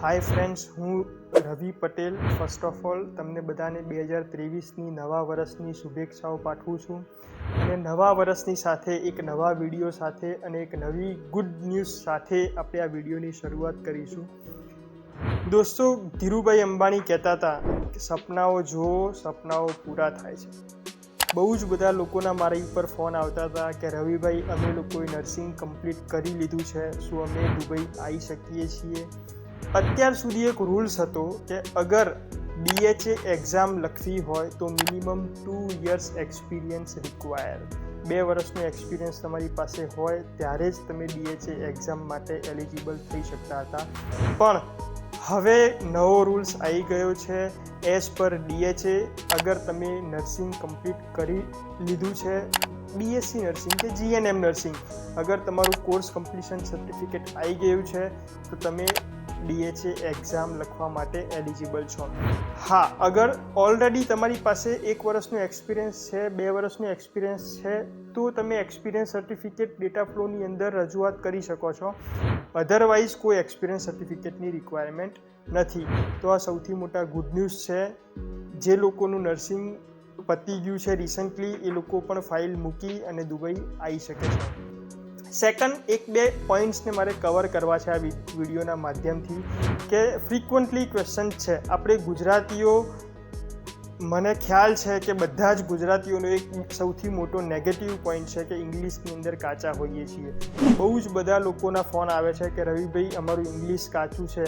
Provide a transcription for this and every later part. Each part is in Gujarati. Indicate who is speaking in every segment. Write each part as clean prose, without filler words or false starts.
Speaker 1: હાય ફ્રેન્ડ્સ, હું રવિ પટેલ. ફર્સ્ટ ઓફ ઓલ તમને બધાને 2023ની નવા વર્ષની શુભેચ્છાઓ પાઠવું છું. અને નવા વર્ષની સાથે એક નવા વિડીયો સાથે અને એક નવી ગુડ ન્યૂઝ સાથે આપણે આ વિડીયોની શરૂઆત કરીશું. દોસ્તો, ધીરુભાઈ અંબાણી કહેતા હતા કે સપનાઓ જુઓ, સપનાઓ પૂરા થાય છે. બહુ જ બધા લોકોના મારી ઉપર ફોન આવતા હતા કે રવિભાઈ, અમે લોકોએ નર્સિંગ કમ્પ્લીટ કરી લીધું છે, શું અમે દુબઈ આવી શકીએ છીએ? અત્યાર સુધી એક રૂલ્સ હતો કે અગર DHA એક્ઝામ લખવી હોય તો મિનિમમ 2 years એક્સપિરિયન્સ રિક્વાયર. 2 વર્ષનો એક્સપિરિયન્સ તમારી પાસે હોય ત્યારે જ તમે DHA એક્ઝામ માટે એલિજિબલ થઈ શકતા હતા. પણ હવે નવો રૂલ્સ આવી ગયો છે. એઝ પર DHA અગર તમે નર્સિંગ કમ્પ્લીટ કરી લીધું છે, BSc નર્સિંગ કે GNM નર્સિંગ, અગર તમારું કોર્સ કમ્પ્લીશન સર્ટિફિકેટ આવી ગયું છે તો તમે DHA એક્ઝામ લખવા માટે એલિજિબલ છો. હા, અગર ઓલરેડી તમારી પાસે 1 વર્ષનો એક્સપિરિયન્સ છે, 2 વર્ષનો એક્સપિરિયન્સ છે, તો તમે એક્સપિરિયન્સ સર્ટિફિકેટ ડેટા ફ્લોની અંદર રજૂઆત કરી શકો છો. અધરવાઇઝ કોઈ એક્સપિરિયન્સ સર્ટિફિકેટની રિક્વાયરમેન્ટ નથી. તો આ સૌથી મોટા ગુડ ન્યૂઝ છે. જે લોકોનું નર્સિંગ પતી ગયું છે રિસન્ટલી, એ લોકો પણ ફાઇલ મૂકી અને દુબઈ આવી શકે છે. સેકન્ડ, 1-2 પોઈન્ટ્સને મારે કવર કરવા છે આ વિડીયોના માધ્યમથી કે ફ્રિકવન્ટલી ક્વેશ્ચન છે. આપણે ગુજરાતીઓ, મને ખ્યાલ છે કે બધા જ ગુજરાતીઓનો એક સૌથી મોટો નેગેટિવ પોઈન્ટ છે કે ઇંગ્લિશની અંદર કાચા હોઈએ છીએ. બહુ જ બધા લોકોના ફોન આવે છે કે રવિભાઈ, અમારું ઇંગ્લિશ કાચું છે,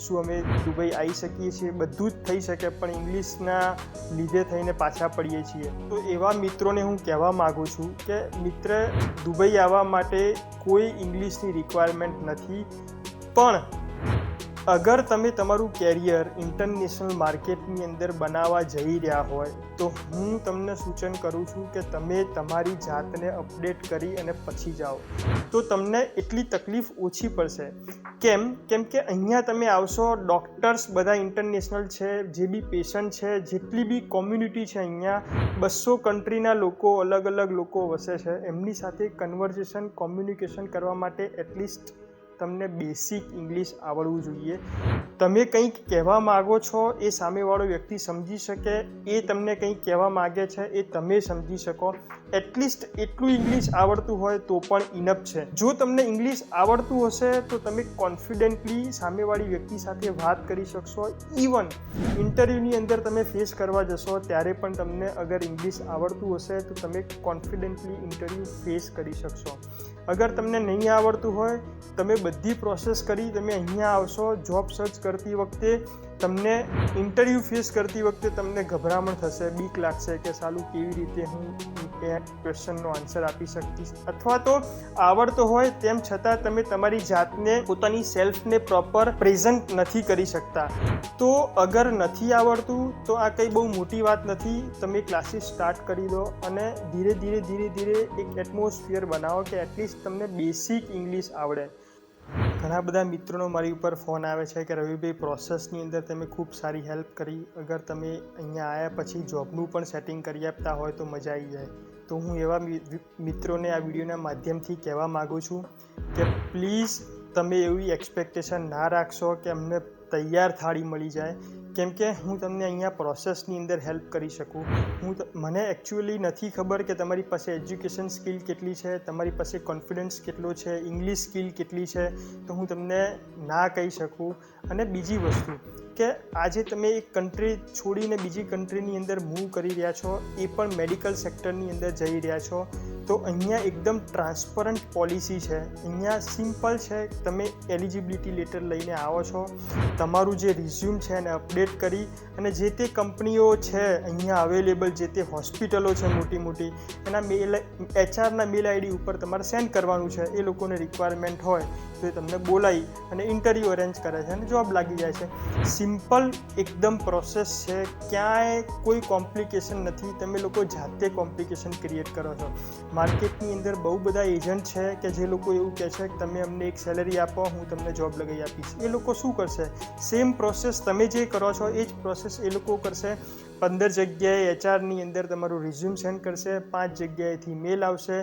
Speaker 1: શું અમે દુબઈ આવી શકીએ છીએ? બધું જ થઈ શકે, પણ ઇંગ્લિશના લીધે થઈને પાછા પડીએ છીએ. તો એવા મિત્રોને હું કહેવા માગું છું કે મિત્ર, દુબઈ આવવા માટે કોઈ ઇંગ્લિશની રિક્વાયરમેન્ટ નથી. પણ અગર તમે તમારું કેરિયર ઇન્ટરનેશનલ માર્કેટની અંદર બનાવવા જઈ રહ્યા હોય તો હું તમને સૂચન કરું છું કે તમે તમારી જાતને અપડેટ કરી અને પછી જાઓ, તો તમને એટલી તકલીફ ઓછી પડશે. કેમ કે અહીંયા તમે આવશો, ડૉક્ટર્સ બધા ઇન્ટરનેશનલ છે, જે બી પેશન્ટ છે, જેટલી બી કોમ્યુનિટી છે અહીંયા, 200 કન્ટ્રીના લોકો, અલગ અલગ લોકો વસે છે, એમની સાથે કન્વર્ઝેશન, કોમ્યુનિકેશન કરવા માટે એટલીસ્ટ તમને બેસિક ઇંગ્લિશ આવડવું જોઈએ. તમે કંઈક કહેવા માગો છો એ સામેવાળો વ્યક્તિ સમજી શકે, એ તમને કંઈક કહેવા માગે છે એ તમે સમજી શકો. એટલીસ્ટ એટલું ઇંગ્લિશ આવડતું હોય તો પણ ઇનફ છે. જો તમને ઇંગ્લિશ આવડતું હશે તો તમે કોન્ફિડન્ટલી સામેવાળી વ્યક્તિ સાથે વાત કરી શકશો. ઇવન ઇન્ટરવ્યૂની અંદર તમે ફેસ કરવા જશો ત્યારે પણ તમને અગર ઇંગ્લિશ આવડતું હશે તો તમે કોન્ફિડન્ટલી ઇન્ટરવ્યૂ ફેસ કરી શકશો. અગર તમને નહીં આવડતું હોય, તમે બધી પ્રોસેસ કરી તમે અહીંયા આવશો, જોબ સર્ચ કરતી વખતે તમને ઇન્ટરવ્યૂ ફેસ કરતી વખતે તમને ગભરામણ થશે, બીક લાગશે કે સાલું કેવી રીતે હું એ ક્વેશ્ચનનો આન્સર આપી શકીશ, અથવા તો આવડતો હોય તેમ છતાં તમે તમારી જાતને, પોતાની સેલ્ફને પ્રોપર પ્રેઝન્ટ નથી કરી શકતા. તો અગર નથી આવડતું તો આ કંઈ બહુ મોટી વાત નથી. તમે ક્લાસીસ સ્ટાર્ટ કરી દો અને ધીરે ધીરે એક એટમોસ્ફિયર બનાવો કે એટલીસ્ટ તમને બેસિક ઇંગ્લિશ આવડે. ઘણા બધા મિત્રોનો મારી ઉપર ફોન આવે છે કે રવિભાઈ, પ્રોસેસની અંદર તમે ખૂબ સારી હેલ્પ કરી, અગર તમે અહીંયા આવ્યા પછી જોબનું પણ સેટિંગ કરી આપતા હોય તો મજા આવી જાય. તો હું એવા મિત્રોને આ વિડીયોના માધ્યમથી કહેવા માગું છું કે પ્લીઝ તમે એવી એક્સપેક્ટેશન ના રાખશો કે અમને તૈયાર થાળી મળી જાય. કેમ કે હું તમને અહીંયા પ્રોસેસની અંદર હેલ્પ કરી શકું. મને એકચ્યુઅલી નથી ખબર કે તમારી પાસે એજ્યુકેશન સ્કિલ કેટલી છે, તમારી પાસે કોન્ફિડન્સ કેટલો છે, ઇંગ્લિશ સ્કિલ કેટલી છે, તો હું તમને ના કહી શકું. અને બીજી વસ્તુ કે આજે તમે એક કન્ટ્રી છોડીને બીજી કન્ટ્રીની અંદર મૂવ કરી રહ્યા છો, એ પણ મેડિકલ સેક્ટરની અંદર જઈ રહ્યા છો, તો અહીંયા એકદમ ટ્રાન્સપરન્ટ પોલિસી છે. અહીંયા સિમ્પલ છે, તમે એલિજિબિલિટી લેટર લઈને આવો છો, તમારું જે રિઝ્યુમ છે એને અપડેટ કરી અને જે તે કંપનીઓ છે અહીંયા અવેલેબલ, જે તે હોસ્પિટલો છે મોટી, એના HRના મેલ ID ઉપર તમારે સેન્ડ કરવાનું છે. એ લોકોને રિક્વાયરમેન્ટ હોય તો એ તમને બોલાવી અને ઇન્ટરવ્યૂ અરેન્જ કરે છે અને જોબ લાગી જાય છે. સિમ્પલ એકદમ પ્રોસેસ છે, ક્યાંય કોઈ કોમ્પ્લિકેશન નથી. તમે લોકો જાતે કોમ્પ્લિકેશન ક્રિએટ કરો છો. માર્કેટની અંદર બહુ બધા એજન્ટ છે કે જે લોકો એવું કહે છે કે તમે અમને એક સેલરી આપો, હું તમને જોબ લગાવી આપીશ. એ લોકો શું કરશે? સેમ પ્રોસેસ તમે જે કરો છો એ જ પ્રોસેસ એ લોકો કરશે. 15 જગ્યાએ એચઆરની અંદર તમારું રિઝ્યુમ સેન્ડ કરશે, 5 જગ્યાએથી મેલ આવશે,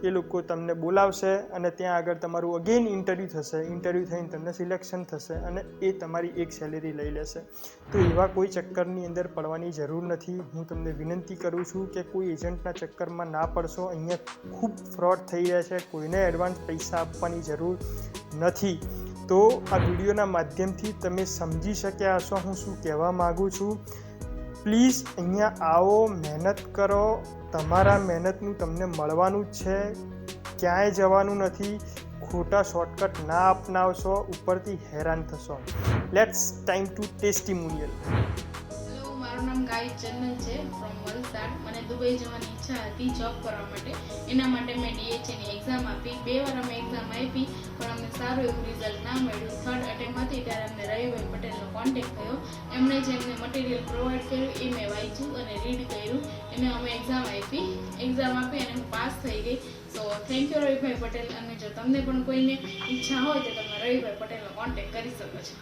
Speaker 1: એ લોકો તમને બોલાવશે અને ત્યાં આગળ તમારું અગેન ઇન્ટરવ્યૂ થશે. ઇન્ટરવ્યૂ થઈને તમને સિલેક્શન થશે અને એ તમારી એક સેલેરી લઈ લેશે. તો એવા કોઈ ચક્કરની અંદર પડવાની જરૂર નથી. હું તમને વિનંતી કરું છું કે કોઈ એજન્ટના ચક્કરમાં ના પડશો. અહીંયા ખૂબ ફ્રોડ થઈ રહ્યા છે. કોઈને એડવાન્સ પૈસા આપવાની જરૂર નથી. તો આ વિડીયોના માધ્યમથી તમે સમજી શક્યા હશો હું શું કહેવા માગું છું. પ્લીઝ અહીંયા આવો, મહેનત કરો. તમારા મહેનતનું તમને મળવાનું જ છે, ક્યાંય જવાનું નથી. ખોટા શોર્ટકટ ના અપનાવશો, ઉપરથી હેરાન થશો. Let's time to ટેસ્ટિમોનિયલ.
Speaker 2: હેલો, મારું નામ ગાયત્રી ચંદન છે ફ્રોમ વલસાડ. મને દુબઈ જવાની ઈચ્છા હતી જોબ કરવા માટે. એના માટે મેં DHAની એક્ઝામ આપી. 2 વાર અમે એક્ઝામ આપી પણ અમને સારું એવું રિઝલ્ટ ના મળ્યું. 3rd અટેમ્પ હતી ત્યારે અમને રવિભાઈ પટેલનો કોન્ટેક્ટ થયો. એમણે જે અમને મટીરિયલ પ્રોવાઈડ કર્યું એ મેં વાંચ્યું અને રીડ કર્યું. એને અમે એક્ઝામ આપી અને હું પાસ થઈ ગઈ. સો થેન્ક યુ રવિભાઈ પટેલ. અને જો તમને પણ કોઈને ઈચ્છા હોય તો તમે રવિભાઈ પટેલનો કોન્ટેક્ટ કરી શકો છો.